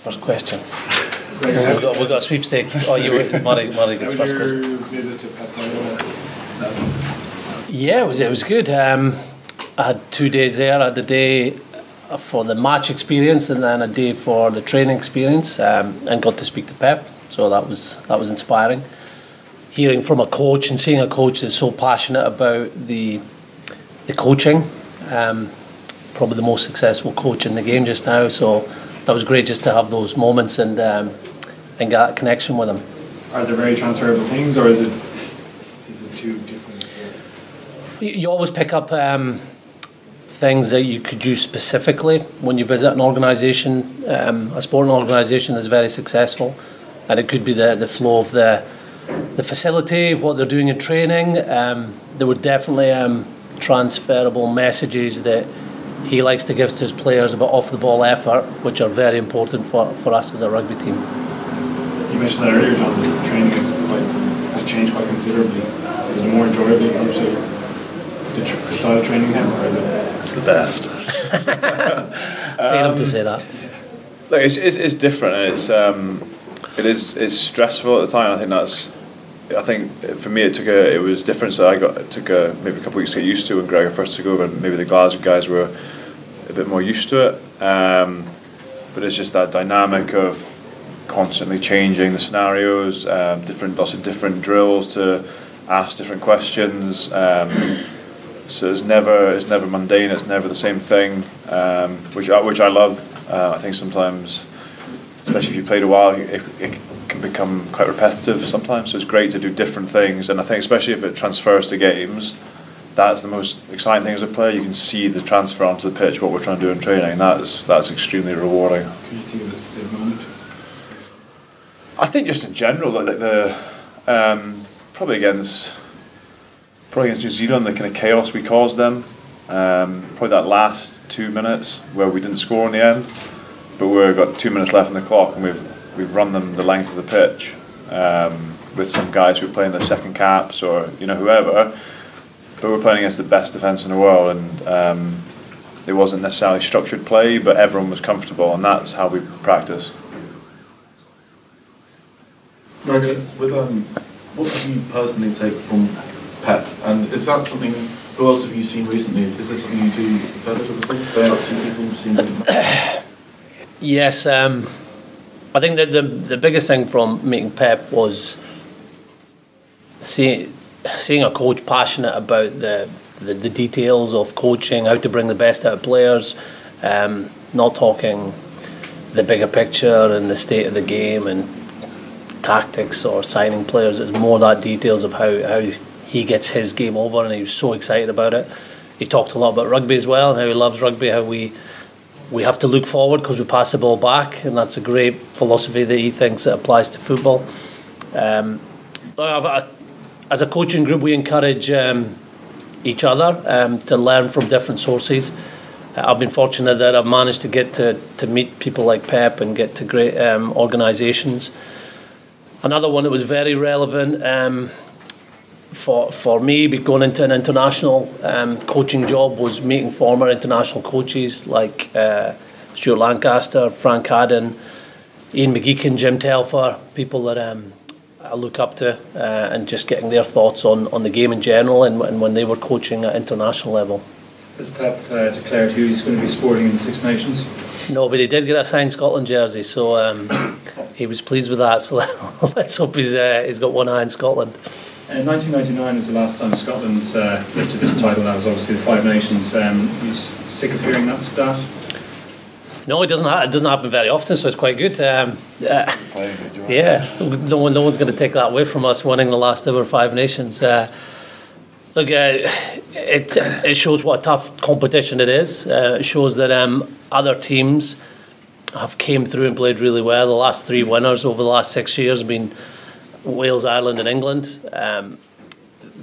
first question? We've got a sweepstake. Oh, Murray gets first question. Your visit to Pep Guardiola? Yeah, it was good. I had 2 days there. I had a day for the match experience and then a day for the training experience, and got to speak to Pep. So that was inspiring. Hearing from a coach and seeing a coach that's so passionate about the coaching, probably the most successful coach in the game just now. So that was great just to have those moments and get that connection with him. Are there very transferable things, or is it too different? You always pick up things that you could use specifically when you visit an organisation, a sporting organisation that's very successful, and it could be the flow of the facility, what they're doing in training. There were definitely transferable messages that he likes to give to his players about off-the-ball effort, which are very important for us as a rugby team. You mentioned that earlier, John, that training has changed quite considerably. Is it more enjoyable in terms of the style of training now, or is it? It's the best. Paid him to say that. Look, it's different. It's stressful at the time. I think for me it was different. So it took maybe a couple of weeks to get used to when Gregor first took over. And maybe the Glasgow guys were a bit more used to it. But it's just that dynamic of constantly changing the scenarios, lots of different drills to ask different questions. So it's never mundane. It's never the same thing, which I love. I think sometimes, especially if you played a while, it can become quite repetitive sometimes. So it's great to do different things, and I think especially if it transfers to games, that's the most exciting thing as a player. You can see the transfer onto the pitch, what we're trying to do in training, and that's extremely rewarding. Can you think of a specific moment? I think just in general, like probably against New Zealand, the kind of chaos we caused them. Probably that last 2 minutes where we didn't score in the end, but we've got 2 minutes left on the clock, and we've run them the length of the pitch with some guys who are playing their second caps or whoever. But we're playing against the best defence in the world, and it wasn't necessarily structured play, but everyone was comfortable, and that's how we practice. Gregor, what do you personally take from Pep, and is that something? Who else have you seen recently? Is this something you do further with the thing? Yes, I think that the biggest thing from meeting Pep was seeing a coach passionate about the details of coaching, how to bring the best out of players, not talking the bigger picture and the state of the game and tactics or signing players. It's more that details of how he gets his game over, and he was so excited about it. He talked a lot about rugby as well, and how he loves rugby, how we have to look forward because we pass the ball back, and that's a great philosophy that he thinks that applies to football. As a coaching group, we encourage each other to learn from different sources. I've been fortunate that I've managed to get to meet people like Pep and get to great organisations. Another one that was very relevant for me, going into an international coaching job, was meeting former international coaches like Stuart Lancaster, Frank Haddon, Ian McGeechan, Jim Telfer, people that I look up to, and just getting their thoughts on the game in general and when they were coaching at international level. Has Pep declared who he's going to be sporting in the Six Nations? No, but he did get a signed Scotland jersey, so he was pleased with that. So let's hope he's got one eye in Scotland. 1999 was the last time Scotland lifted this title. That was obviously the Five Nations. You sick of hearing that stat? No, it doesn't happen very often, so it's quite good. Yeah, no one's going to take that away from us, winning the last ever Five Nations. Look, it shows what a tough competition it is. It shows that other teams have came through and played really well. The last three winners over the last 6 years have been Wales, Ireland and England.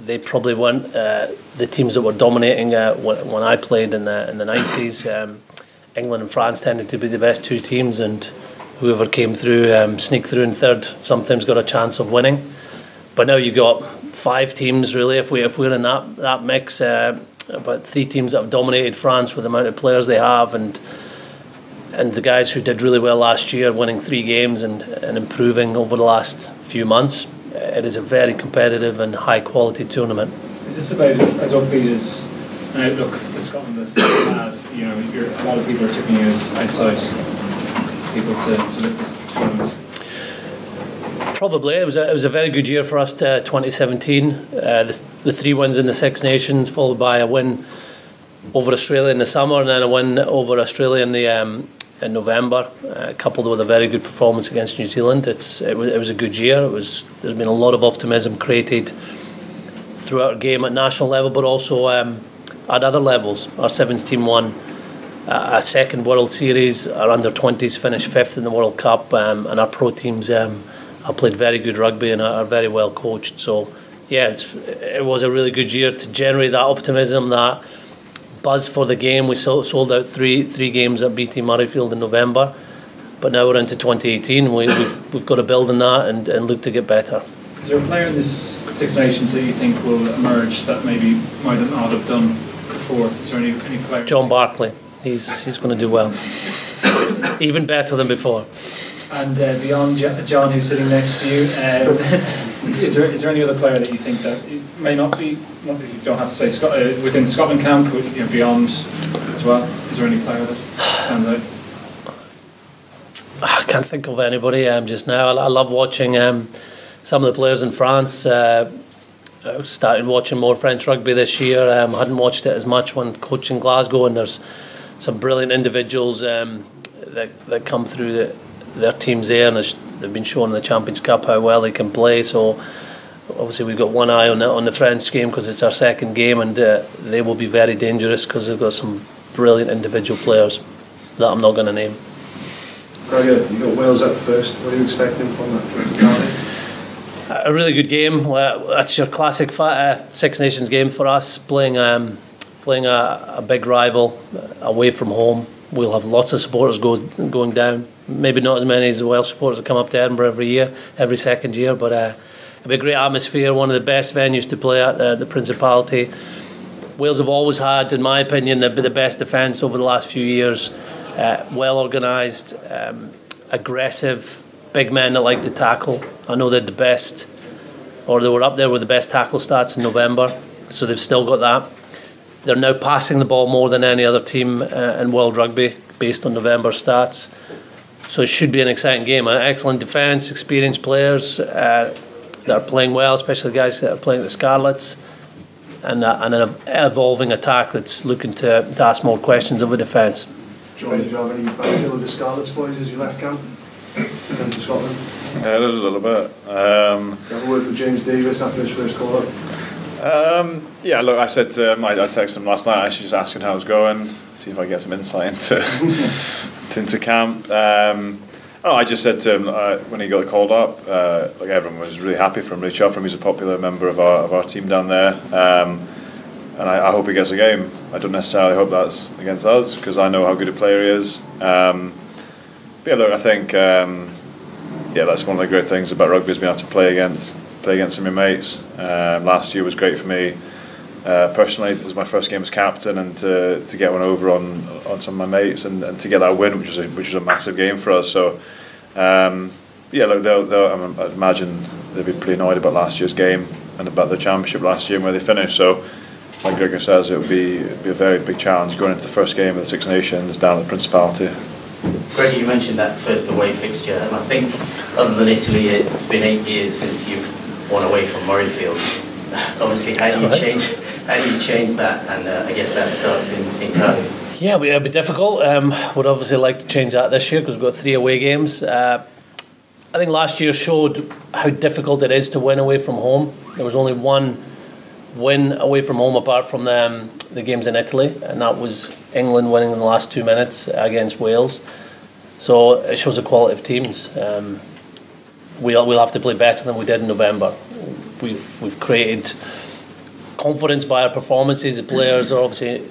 They probably weren't the teams that were dominating when I played in the 90s. England and France tended to be the best two teams, and whoever came through, sneaked through in third, sometimes got a chance of winning. But now you've got five teams really, if we're in that mix, about three teams that have dominated France with the amount of players they have, and and the guys who did really well last year, winning 3 games and improving over the last few months. It is a very competitive and high quality tournament. Is this about as upbeat as an outlook that Scotland has had? You know, a lot of people are tipping you as outside people to lift this tournament. Probably. It was a very good year for us, 2017. The 3 wins in the Six Nations, followed by a win over Australia in the summer, and then a win over Australia in November, coupled with a very good performance against New Zealand. It was a good year. There's been a lot of optimism created throughout our game at national level, but also at other levels. Our Sevens team won a second World Series. Our under-20s finished 5th in the World Cup, and our pro teams have played very good rugby and are very well coached. So yeah, it was a really good year to generate that optimism, that buzz for the game. We sold out three games at BT Murrayfield in November, but now we're into 2018. We've got to build on that and look to get better. Is there a player in this Six Nations that you think will emerge that maybe might not have done before? Is there any player? John Barclay. He's going to do well, even better than before. And beyond John, who's sitting next to you, is there any other player that you think that it may not be? Not that you don't have to say within Scotland camp, beyond as well. Is there any player that stands out? I can't think of anybody just now. I love watching some of the players in France. I started watching more French rugby this year. I hadn't watched it as much when coaching Glasgow, and there's some brilliant individuals that come through their teams there, and they've been showing in the Champions Cup how well they can play. So obviously we've got one eye on the French game because it's our second game, and they will be very dangerous because they've got some brilliant individual players that I'm not going to name. Gregor, you got Wales up first. What are you expecting from that trip to Cardiff? A really good game. That's your classic Six Nations game for us, playing a big rival away from home. We'll have lots of supporters going down. Maybe not as many as the Welsh supporters that come up to Edinburgh every second year, but it'll be a great atmosphere, one of the best venues to play at, the Principality. Wales have always had, in my opinion, the best defence over the last few years. Well organised, aggressive, big men that like to tackle. I know they're the best, or they were up there with the best tackle stats in November, so they've still got that. They're now passing the ball more than any other team in World Rugby based on November stats. So it should be an exciting game. An excellent defence, experienced players that are playing well, especially the guys that are playing the Scarlets, and an evolving attack that's looking to ask more questions of the defence. John, did you have any battle with the Scarlets boys as you left camp? Come to Scotland? Yeah, there was a little bit. You have a word for James Davis after his first call up? Yeah, look, I said to him, I texted him last night, actually just asking how it was going, see if I get some insight into camp. I just said to him when he got called up, like everyone was really happy for him, really chuffed for him. He's a popular member of our team down there, and I hope he gets a game. I don't necessarily hope that's against us because I know how good a player he is. But yeah, look, I think that's one of the great things about rugby is being able to play against some of your mates. Last year was great for me personally. It was my first game as captain, and to get one over on some of my mates and to get that win, which was a massive game for us. So look, I imagine they'd be pretty annoyed about last year's game and about the championship last year and where they finished. So like Gregor says, it would be a very big challenge going into the first game of the Six Nations down at the Principality. Gregor, you mentioned that first away fixture, and I think other than Italy, it's been 8 years since you've won away from Murrayfield. Obviously, how do you change that? And I guess that starts in Cardiff. Yeah, it'll be difficult. Would obviously like to change that this year because we've got 3 away games. I think last year showed how difficult it is to win away from home. There was only 1 win away from home apart from the games in Italy, and that was England winning in the last 2 minutes against Wales. So it shows the quality of teams. We'll have to play better than we did in November. We've created confidence by our performances. The players are obviously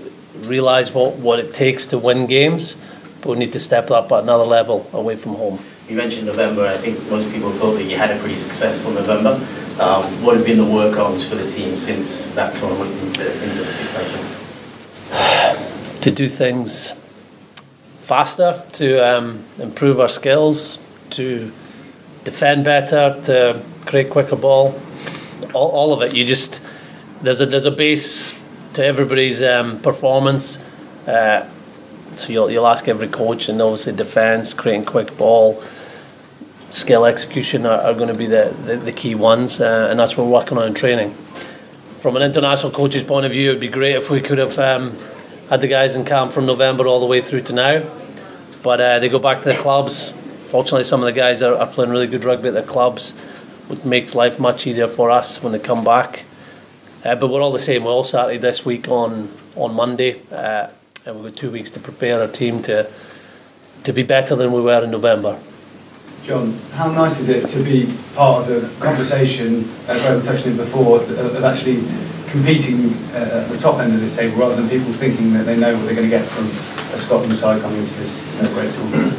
realise what it takes to win games, but we need to step up at another level away from home. You mentioned November. I think most people thought that you had a pretty successful November. What have been the work-ons for the team since that tournament into the Six Nations? To do things faster, to improve our skills, to defend better, to create quicker ball. All of it. There's a base to everybody's performance. So you'll ask every coach, and obviously defence, creating quick ball, skill execution are going to be the key ones, and that's what we're working on in training. From an international coach's point of view, it would be great if we could have had the guys in camp from November all the way through to now, but they go back to the clubs. Fortunately, some of the guys are playing really good rugby at their clubs, which makes life much easier for us when they come back. But we're all the same. We're all started this week on Monday, and we've got 2 weeks to prepare our team to be better than we were in November. John, how nice is it to be part of the conversation, Gregor touched on it before, of actually competing at the top end of this table, rather than people thinking that they know what they're going to get from a Scotland side coming into this great tournament?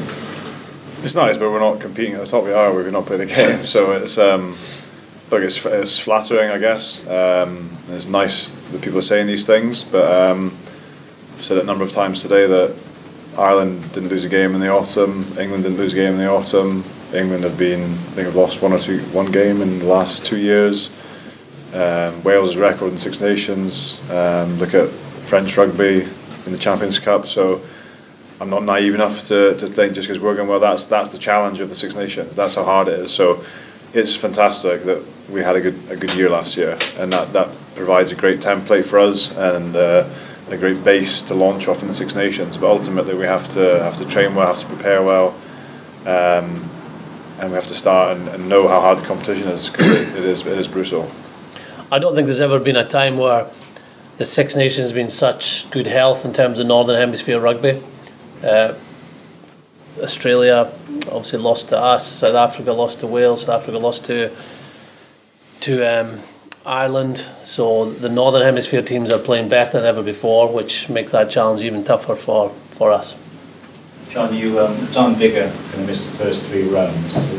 It's nice, but we're not competing at the top. We are. We've not played a game, so it's look, it's flattering, I guess. It's nice that people are saying these things, but I've said it a number of times today that Ireland didn't lose a game in the autumn. England didn't lose a game in the autumn. England have lost one game in the last 2 years. Wales' record in Six Nations. Look at French rugby in the Champions Cup. So I'm not naive enough to think just because we're going well, that's the challenge of the Six Nations. That's how hard it is. So it's fantastic that we had a good year last year, and that provides a great template for us and a great base to launch off in the Six Nations. But ultimately, we have to train well, have to prepare well, and we have to start and know how hard the competition is, because it is brutal. I don't think there's ever been a time where the Six Nations has been such good health in terms of Northern Hemisphere rugby. Australia obviously lost to us. South Africa lost to Wales. South Africa lost to Ireland. So the Northern Hemisphere teams are playing better than ever before, which makes that challenge even tougher for us. John, Don Bigger going to miss the first 3 rounds. So,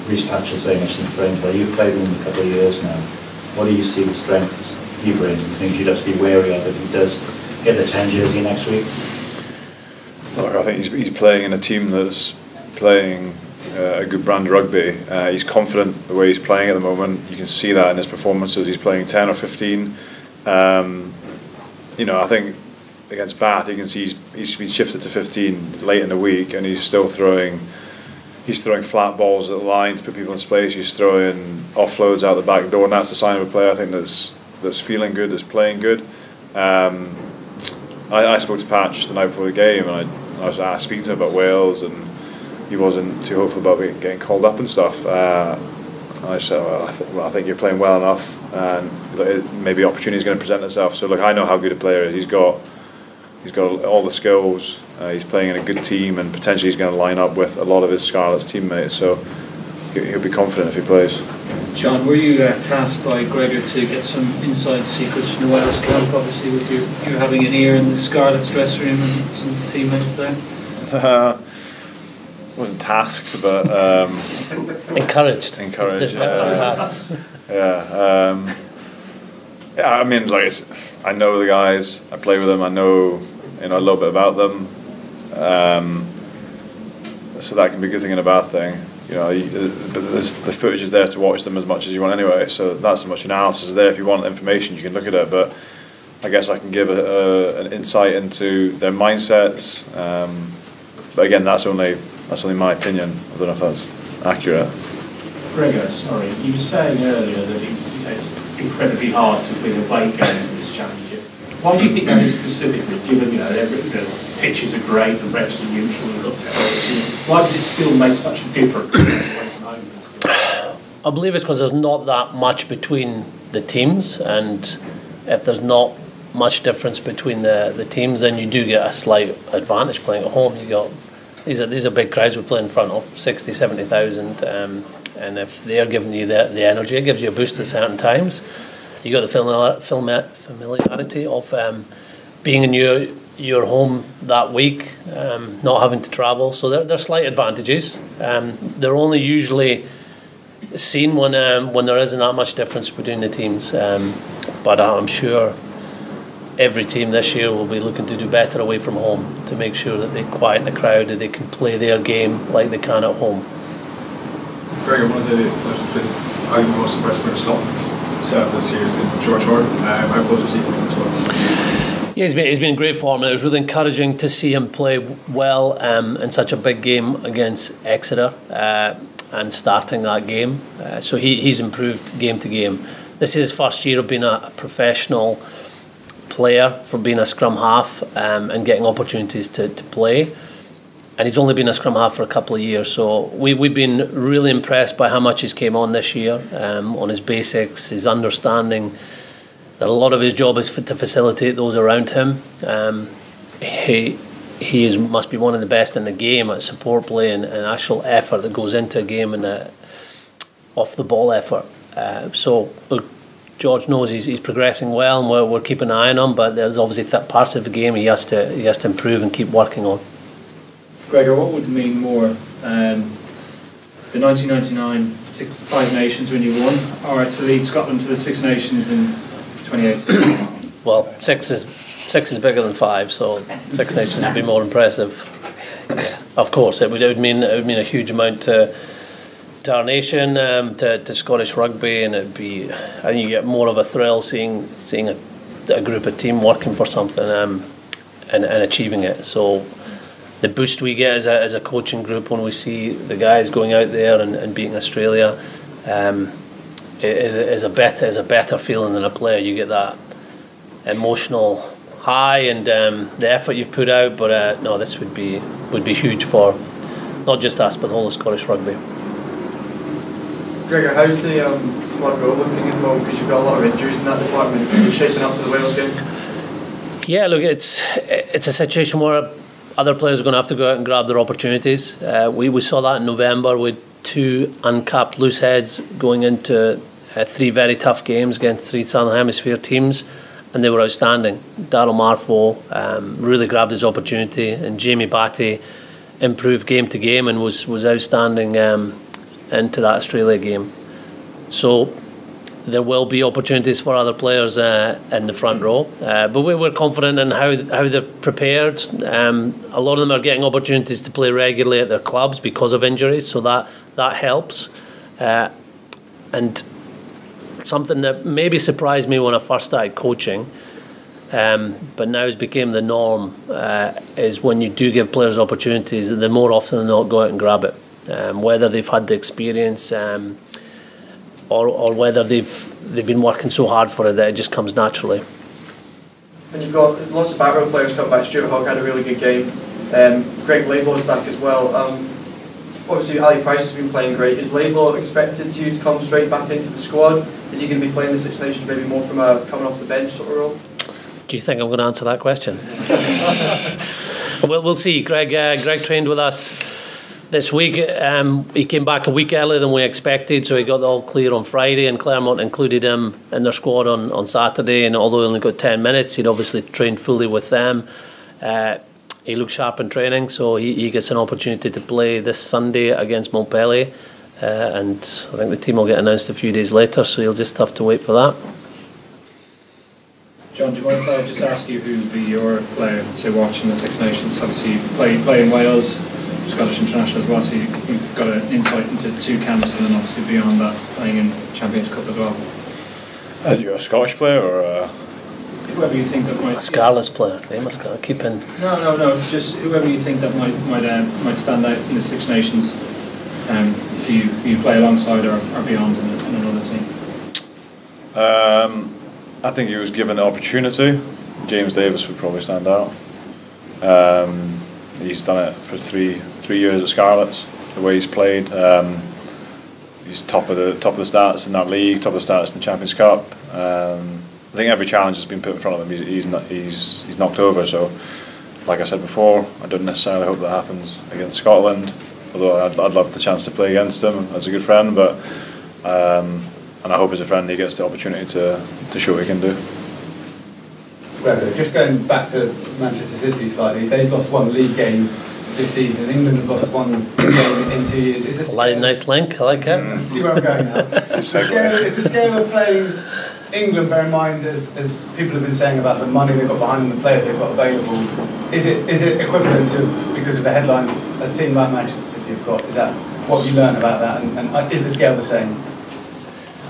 Rhys Patchell's very much in the frame, but you've played with him a couple of years now. What do you see the strengths he brings and things you'd have to be wary of if he does get the 10 jersey next week? Look, I think he's playing in a team that's playing a good brand of rugby. He's confident the way he's playing at the moment. You can see that in his performances. He's playing 10 or 15. I think against Bath, you can see he's been shifted to 15 late in the week, and he's still throwing. He's throwing flat balls at the line to put people in space. He's throwing offloads out the back door, and that's a sign of a player I think that's feeling good, that's playing good. I spoke to Patch the night before the game, and I was asked to speak to him about Wales, and he wasn't too hopeful about getting called up and stuff. I said, I think you're playing well enough, and maybe opportunity is going to present itself. So look, I know how good a player he is. He's got all the skills. He's playing in a good team, and potentially he's going to line up with a lot of his Scarlets teammates. So he'll be confident if he plays. John, were you tasked by Gregor to get some inside secrets from the Wales camp? Obviously, with you having an ear in the Scarlets dressing room and some teammates there. Wasn't tasked, but encouraged. Yeah. I mean, I know the guys. I play with them. I know a little bit about them. So that can be a good thing and a bad thing. But the footage is there to watch them as much as you want anyway. So that's as much analysis is there. If you want information, you can look at it. But I guess I can give an insight into their mindsets. But again, that's only my opinion. I don't know if that's accurate. Gregor, sorry, you were saying earlier that it's incredibly hard to win away games in this championship. Why do you think that is specifically, given the pitches are great, the refs are neutral, you've got technology? Why does it still make such a difference away from home? I believe it's because there's not that much between the teams, and if there's not much difference between the teams, then you do get a slight advantage playing at home. You got these are big crowds we play in front of, 60, 70,000, and if they're giving you the energy, it gives you a boost at certain times. You got the familiarity of being in your home that week, not having to travel. So they're slight advantages. They're only usually seen when there isn't that much difference between the teams. But I'm sure every team this year will be looking to do better away from home to make sure that they quiet the crowd, that they can play their game like they can at home. Gregor, one of the players that's been arguably most impressive for Scotland's setup this year has been George Horn. How close was he to him as well? Yeah, he's been in great form, and it was really encouraging to see him play well in such a big game against Exeter and starting that game. So he's improved game to game. This is his first year of being a professional player, from being a scrum half and getting opportunities to play. And he's only been a scrum half for a couple of years, so we've been really impressed by how much he's came on this year, on his basics, his understanding that a lot of his job is to facilitate those around him. He must be one of the best in the game at support play and actual effort that goes into a game and off the ball effort. So George knows he's progressing well, and we're keeping an eye on him. But there's obviously parts of the game he has to improve and keep working on. Gregor, what would mean more, the 1999 Five Nations when you won, or to lead Scotland to the Six Nations in 2018? Well, six is bigger than five, so Six Nations would be more impressive. Yeah, of course, it would mean a huge amount to our nation, to Scottish rugby, and it'd be, I think you get more of a thrill seeing a group of team working for something and achieving it. So the boost we get as a coaching group when we see the guys going out there and beating Australia is a better feeling than a player. You get that emotional high and the effort you've put out. But no, this would be huge for not just us but the whole of Scottish rugby. Gregor, how's the front row looking at the moment? Because you've got a lot of injuries in that department. Are you shaping up for the Wales game? Yeah, look, it's a situation where other players are going to have to go out and grab their opportunities. We saw that in November with 2 uncapped loose heads going into 3 very tough games against 3 Southern Hemisphere teams, and they were outstanding. Daryl Marfo really grabbed his opportunity, and Jamie Batty improved game to game and was outstanding into that Australia game. So there will be opportunities for other players in the front row, but we're confident in how they're prepared. A lot of them are getting opportunities to play regularly at their clubs because of injuries, so that helps. And something that maybe surprised me when I first started coaching, but now has become the norm, is when you do give players opportunities, they more often than not go out and grab it, whether they've had the experience or whether they've been working so hard for it that it just comes naturally. And you've got lots of back row players come back. Stuart Hogg had a really good game. Greg Laidlaw's back as well. Obviously, Ali Price has been playing great. Is Laidlaw expected to come straight back into the squad? Is he going to be playing the Six Nations maybe more from a coming off the bench sort of role? Do you think I'm going to answer that question? We'll see. Greg trained with us this week. He came back a week earlier than we expected, so he got all clear on Friday, and Claremont included him in their squad on Saturday, and although he only got 10 minutes, he'd obviously trained fully with them. He looked sharp in training, so he gets an opportunity to play this Sunday against Montpellier, and I think the team will get announced a few days later, so you'll just have to wait for that. John, do you mind if I just ask you who would be your player to watch in the Six Nations? Obviously you play in Wales, Scottish international as well, so you've got an insight into 2 camps, and then obviously beyond that playing in Champions Cup as well. You're a Scottish player or whoever you think that might... A Scarlets player, they must keep in. No, just whoever you think that might stand out in the Six Nations, who you play alongside or beyond in another team. I think he was given the opportunity. James Davis would probably stand out. He's done it for three years at Scarlets. The way he's played, he's top of the stats in that league, top of the stats in the Champions Cup. I think every challenge has been put in front of him. He's knocked over. So, like I said before, I don't necessarily hope that happens against Scotland. Although I'd love the chance to play against him as a good friend, but and I hope as a friend he gets the opportunity to show what he can do. Just going back to Manchester City slightly, they've lost 1 league game this season. England have lost 1 game in 2 years. Is this nice link? I like it. See where I'm going now. It's the scale of playing England, bear in mind, as people have been saying about the money they've got behind them, the players they've got available, is it equivalent to, because of the headlines, a team like Manchester City have got? Is that what have you learned about that, and is the scale the same?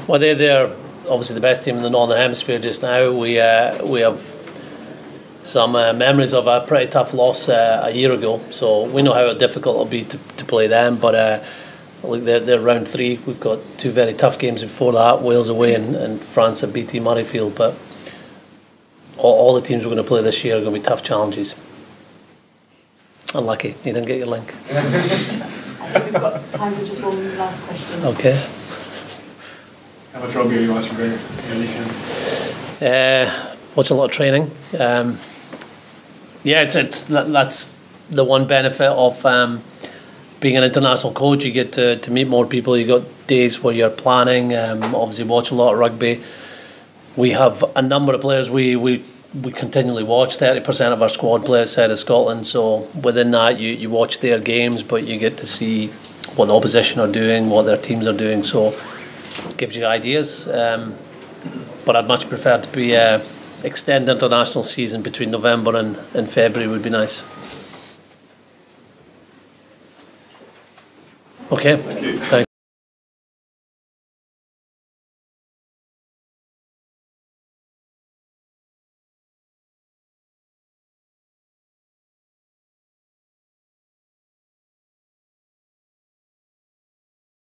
Well, they're obviously the best team in the Northern Hemisphere just now. We have some memories of a pretty tough loss a year ago, so we know how difficult it'll be to play them. But look, they're round 3. We've got 2 very tough games before that: Wales away and France at BT Murrayfield. But all the teams we're going to play this year are going to be tough challenges. Unlucky you didn't get your link. I think we've got time for just one last question. Okay. How much rugby are you watching, Gregor? Watching a lot of training. That's the one benefit of being an international coach. You get to meet more people. You got days where you're planning. Obviously, watch a lot of rugby. We have a number of players we continually watch. 30% of our squad play outside of Scotland. So within that, you watch their games, but you get to see what the opposition are doing, what their teams are doing. So it gives you ideas. But I'd much prefer to be extend the international season between November and February would be nice. Okay. Thank you. Thanks.